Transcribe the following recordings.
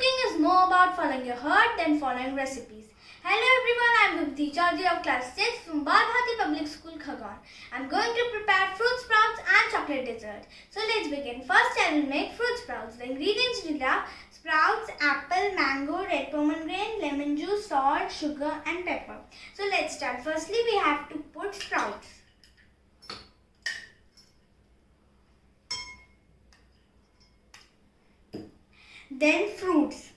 cooking is more about following your heart than following recipes. Hello everyone, I am Vibhuti Chaudhary of class 6 from Bal Bharati Public School, Khagan. I am going to prepare fruit sprouts and chocolate dessert. So let's begin. First I will make fruit sprouts. The ingredients are sprouts, apple, mango, red pomegranate, lemon juice, salt, sugar and pepper. So let's start. Firstly we have to put sprouts. Then fruits.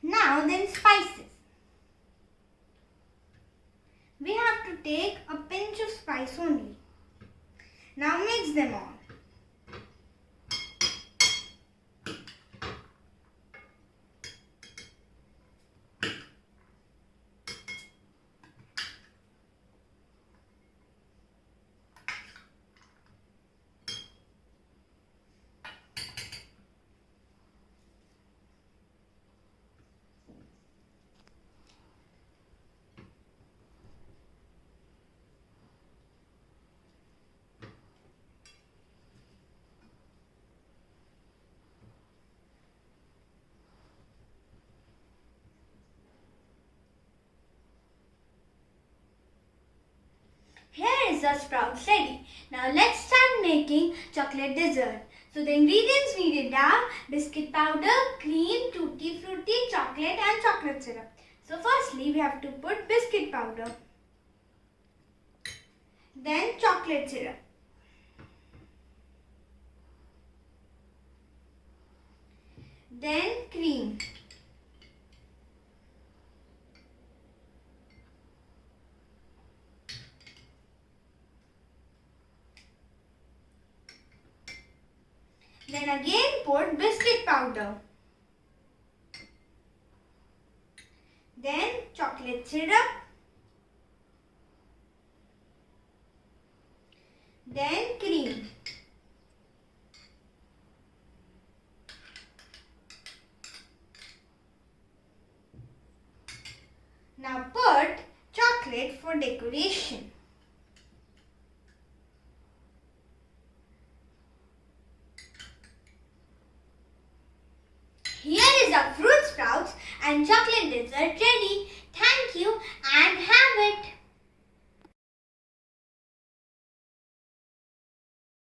Now then spices. We have to take a pinch of spice only. Now mix them all. Here is the sprouts ready. Now let's start making chocolate dessert. So the ingredients needed are biscuit powder, cream, tutti frutti, chocolate and chocolate syrup. So firstly we have to put biscuit powder. Then chocolate syrup. Then cream. Then again put biscuit powder. Then chocolate syrup. Then cream. Now put chocolate for decoration. Here is our fruit sprouts and chocolate dessert ready. Thank you and have it.